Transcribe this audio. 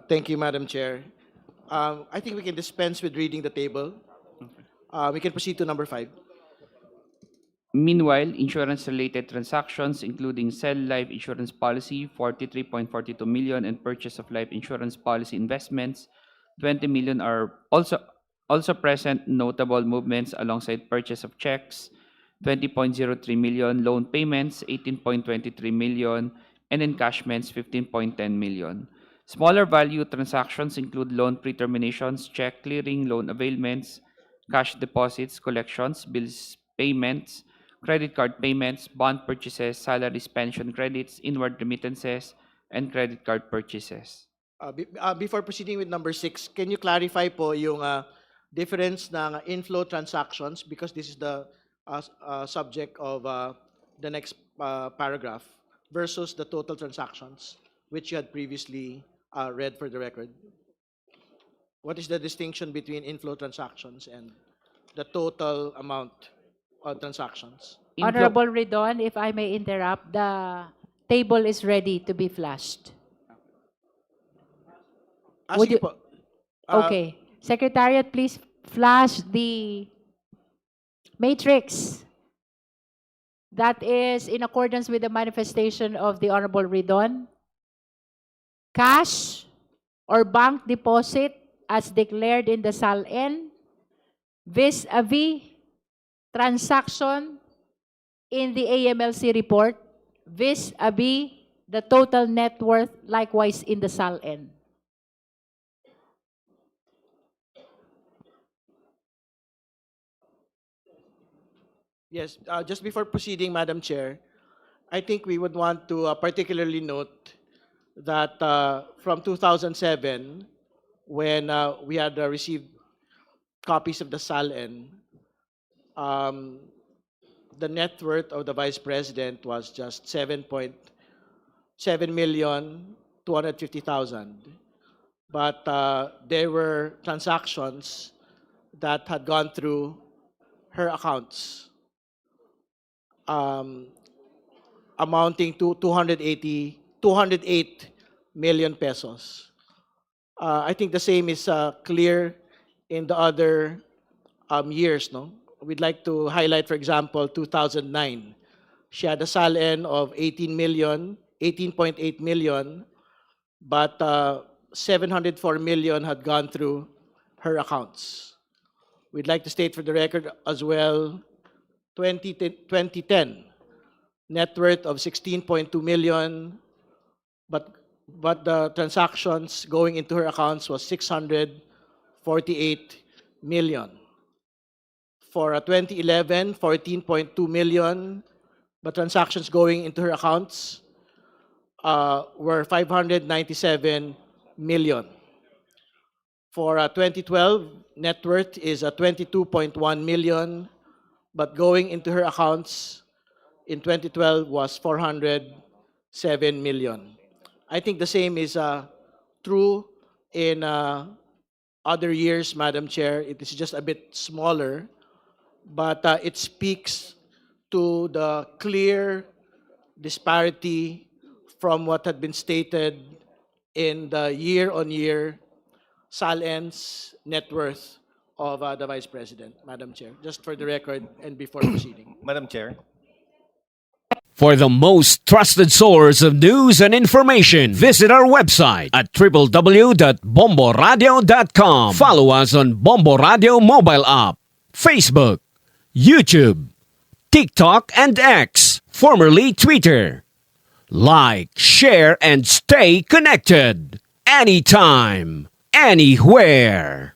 Thank you, Madam Chair. I think we can dispense with reading the table. We can proceed to number 5. Meanwhile, insurance-related transactions, including sell life insurance policy, 43.42 million, and purchase of life insurance policy investments, 20 million, are also present. Notable movements alongside purchase of checks, 20.03 million, loan payments, 18.23 million, and encashments, 15.10 million. Smaller value transactions include loan pre-terminations, check clearing, loan availments, cash deposits, collections, bills payments, credit card payments, bond purchases, salaries, pension credits, inward remittances, and credit card purchases. Before proceeding with number 6, can you clarify po yung difference ng inflow transactions, because this is the subject of the next paragraph, versus the total transactions, which you had previously read for the record? What is the distinction between inflow transactions and the total amount of transactions? Honorable Redon, if I may interrupt, the table is ready to be flashed. Would Sige you- po. Okay. Secretariat, please flash the matrix. That is in accordance with the manifestation of the Honorable Redon. Cash or bank deposit as declared in the SALN vis-a-vis transaction in the AMLC report vis-a-vis the total net worth likewise in the SALN. Yes, just before proceeding, Madam Chair, I think we would want to particularly note that from 2007, when we had received copies of the SALN, the net worth of the Vice President was just 7,250,000. But there were transactions that had gone through her accounts, amounting to 208 million pesos. I think the same is clear in the other years, no? We'd like to highlight, for example, 2009. She had a SALN of 18.8 million, but 704 million had gone through her accounts. We'd like to state for the record as well, 2010, net worth of 16.2 million, but the transactions going into her accounts was 648 million. For 2011, 14.2 million, but transactions going into her accounts were 597 million. For 2012, net worth is 22.1 million, but going into her accounts in 2012 was 407 million. I think the same is true in other years, Madam Chair. It is just a bit smaller, but it speaks to the clear disparity from what had been stated in the year-on-year SALN's net worth of the Vice President, Madam Chair. Just for the record and before proceeding. Madam Chair. For the most trusted source of news and information, visit our website at www.bomboradio.com. Follow us on Bombo Radio mobile app, Facebook, YouTube, TikTok, and X, formerly Twitter. Like, share, and stay connected. Anytime, anywhere.